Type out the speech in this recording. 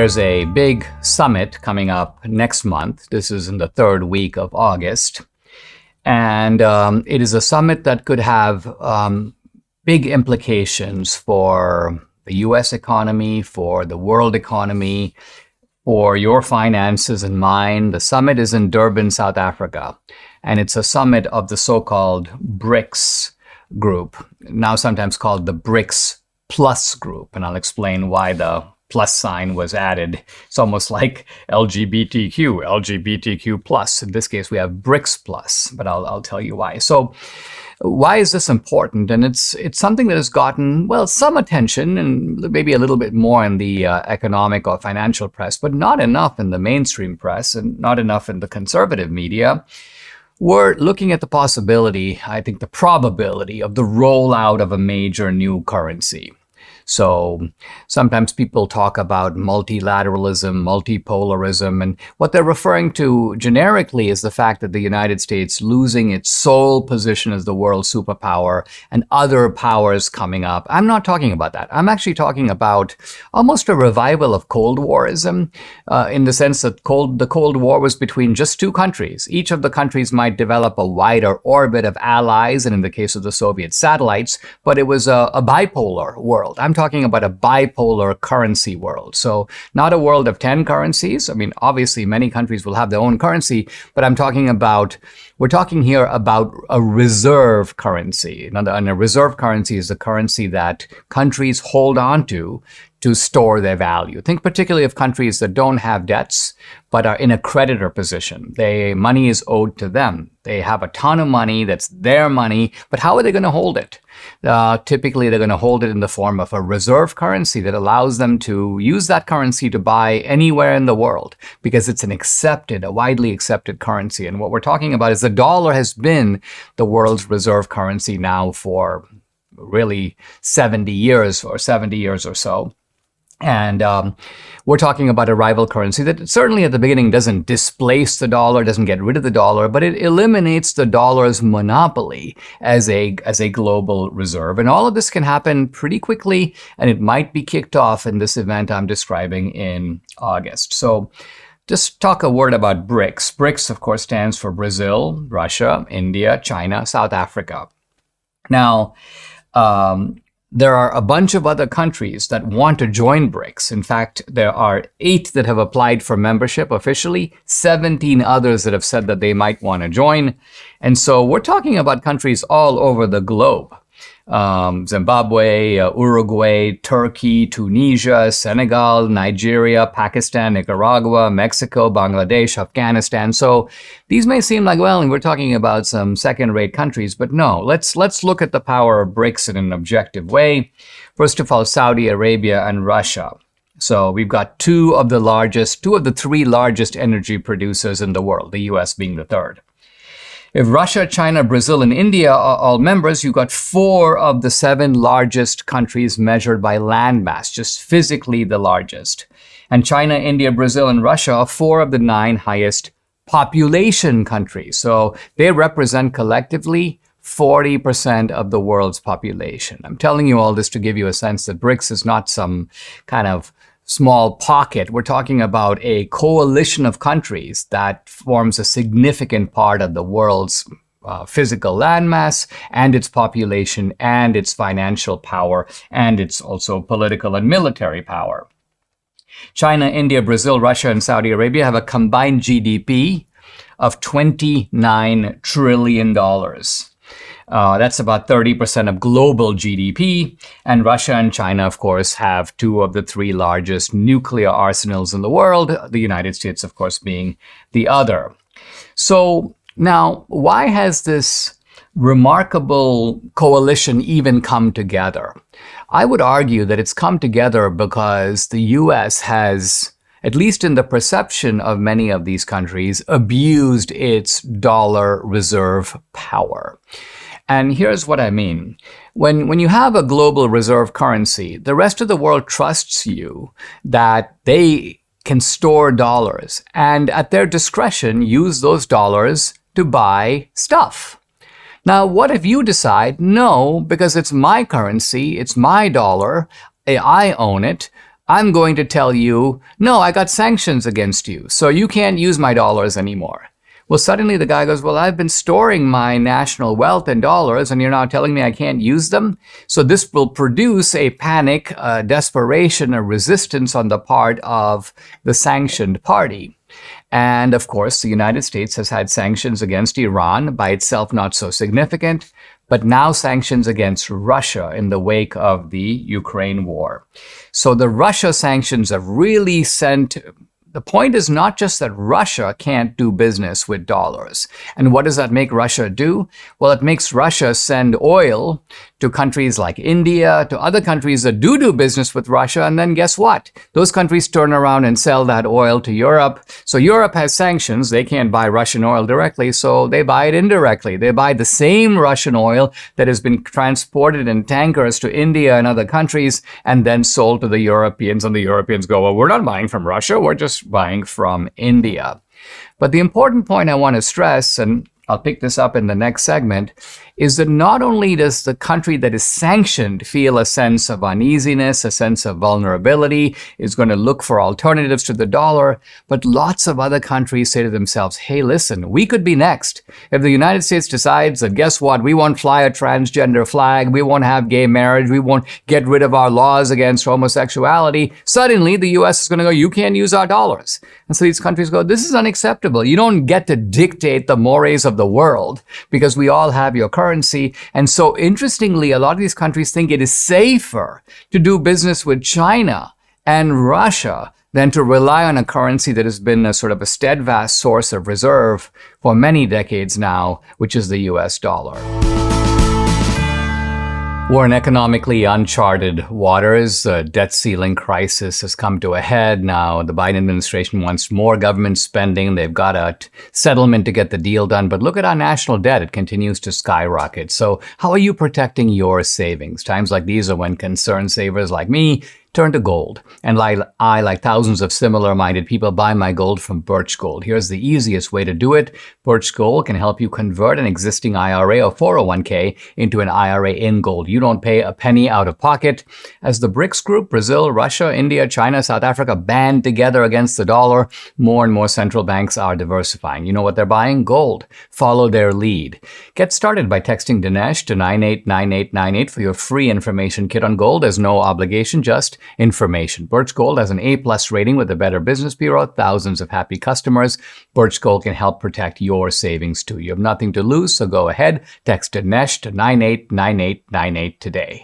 There's a big summit coming up next month. This is in the third week of August. And it is a summit that could have big implications for the US economy, for the world economy, for your finances and mine. The summit is in Durban, South Africa. And it's a summit of the so-called BRICS group, now sometimes called the BRICS Plus group. And I'll explain why the plus sign was added. It's almost like LGBTQ plus. In this case, we have BRICS plus, but I'll tell you why. So why is this important? And it's something that has gotten, well, some attention and maybe a little bit more in the economic or financial press, but not enough in the mainstream press and not enough in the conservative media. We're looking at the possibility, I think the probability of the rollout of a major new currency. So sometimes people talk about multilateralism, multipolarism, and what they're referring to generically is the fact that the United States losing its sole position as the world superpower and other powers coming up. I'm not talking about that. I'm actually talking about almost a revival of Cold Warism in the sense that the Cold War was between just two countries. Each of the countries might develop a wider orbit of allies, and in the case of the Soviet satellites, but it was a bipolar world. I'm talking about a bipolar currency world. So not a world of 10 currencies. I mean, obviously many countries will have their own currency, but we're talking here about a reserve currency. And a reserve currency is a currency that countries hold on to store their value. Think particularly of countries that don't have debts, but are in a creditor position. Money is owed to them. They have a ton of money, that's their money, but how are they going to hold it? Typically, they're going to hold it in the form of a reserve currency that allows them to use that currency to buy anywhere in the world because it's a widely accepted currency. And what we're talking about is the dollar has been the world's reserve currency now for really 70 years or so. And we're talking about a rival currency that certainly at the beginning doesn't displace the dollar, doesn't get rid of the dollar, but it eliminates the dollar's monopoly as a global reserve. And all of this can happen pretty quickly, and it might be kicked off in this event I'm describing in August. So just talk a word about BRICS. BRICS, of course, stands for Brazil, Russia, India, China, South Africa. Now, there are a bunch of other countries that want to join BRICS. In fact, there are 8 that have applied for membership officially, 17 others that have said that they might want to join. And so we're talking about countries all over the globe. Zimbabwe, Uruguay, Turkey, Tunisia, Senegal, Nigeria, Pakistan, Nicaragua, Mexico, Bangladesh, Afghanistan. So these may seem like, well, we're talking about some second-rate countries, but no, let's look at the power of BRICS in an objective way. First of all, Saudi Arabia and Russia. So we've got two of the 3 largest energy producers in the world, the US being the third. If Russia, China, Brazil, and India are all members, you've got 4 of the 7 largest countries measured by land mass, just physically the largest. And China, India, Brazil, and Russia are 4 of the 9 highest population countries. So they represent collectively 40% of the world's population. I'm telling you all this to give you a sense that BRICS is not some kind of small pocket. We're talking about a coalition of countries that forms a significant part of the world's physical landmass and its population and its financial power and its also political and military power. China, India, Brazil, Russia, and Saudi Arabia have a combined GDP of $29 trillion. That's about 30% of global GDP. And Russia and China, of course, have 2 of the 3 largest nuclear arsenals in the world, the United States, of course, being the other. So now, why has this remarkable coalition even come together? I would argue that it's come together because the US has, at least in the perception of many of these countries, abused its dollar reserve power. And here's what I mean. When you have a global reserve currency, the rest of the world trusts you that they can store dollars and at their discretion use those dollars to buy stuff. Now, what if you decide, no, because it's my currency, it's my dollar, I own it, I'm going to tell you, no, I got sanctions against you, so you can't use my dollars anymore. Well, suddenly the guy goes, well, I've been storing my national wealth in dollars, and you're now telling me I can't use them? So this will produce a panic, a desperation, a resistance on the part of the sanctioned party. And of course, the United States has had sanctions against Iran, by itself not so significant, but now sanctions against Russia in the wake of the Ukraine war. So the Russia sanctions have really sent... The point is not just that Russia can't do business with dollars. And what does that make Russia do? Well, it makes Russia send oil to countries like India, to other countries that do business with Russia. And then guess what? Those countries turn around and sell that oil to Europe. So Europe has sanctions. They can't buy Russian oil directly, so they buy it indirectly. They buy the same Russian oil that has been transported in tankers to India and other countries and then sold to the Europeans. And the Europeans go, well, we're not buying from Russia. We're just buying from India. But the important point I want to stress, and I'll pick this up in the next segment, is that not only does the country that is sanctioned feel a sense of uneasiness, a sense of vulnerability, is going to look for alternatives to the dollar, but lots of other countries say to themselves, hey, listen, we could be next. If the United States decides that, guess what, we won't fly a transgender flag, we won't have gay marriage, we won't get rid of our laws against homosexuality, suddenly the US is going to go, you can't use our dollars. And so these countries go, this is unacceptable. You don't get to dictate the mores of the world because we all have your currency. And so interestingly, a lot of these countries think it is safer to do business with China and Russia than to rely on a currency that has been a sort of a steadfast source of reserve for many decades now, which is the US dollar. We're in economically uncharted waters. The debt ceiling crisis has come to a head now. The Biden administration wants more government spending. They've got a settlement to get the deal done. But look at our national debt. It continues to skyrocket. So how are you protecting your savings? Times like these are when concerned savers like me turn to gold. And like thousands of similar-minded people, buy my gold from Birch Gold. Here's the easiest way to do it. Birch Gold can help you convert an existing IRA or 401k into an IRA in gold. You don't pay a penny out of pocket. As the BRICS group, Brazil, Russia, India, China, South Africa, band together against the dollar, more and more central banks are diversifying. You know what they're buying? Gold. Follow their lead. Get started by texting Dinesh to 989898 for your free information kit on gold. There's no obligation, just information. Birch Gold has an A+ rating with the Better Business Bureau, thousands of happy customers. Birch Gold can help protect your savings too. You have nothing to lose, so go ahead, text Dinesh to 989898 today.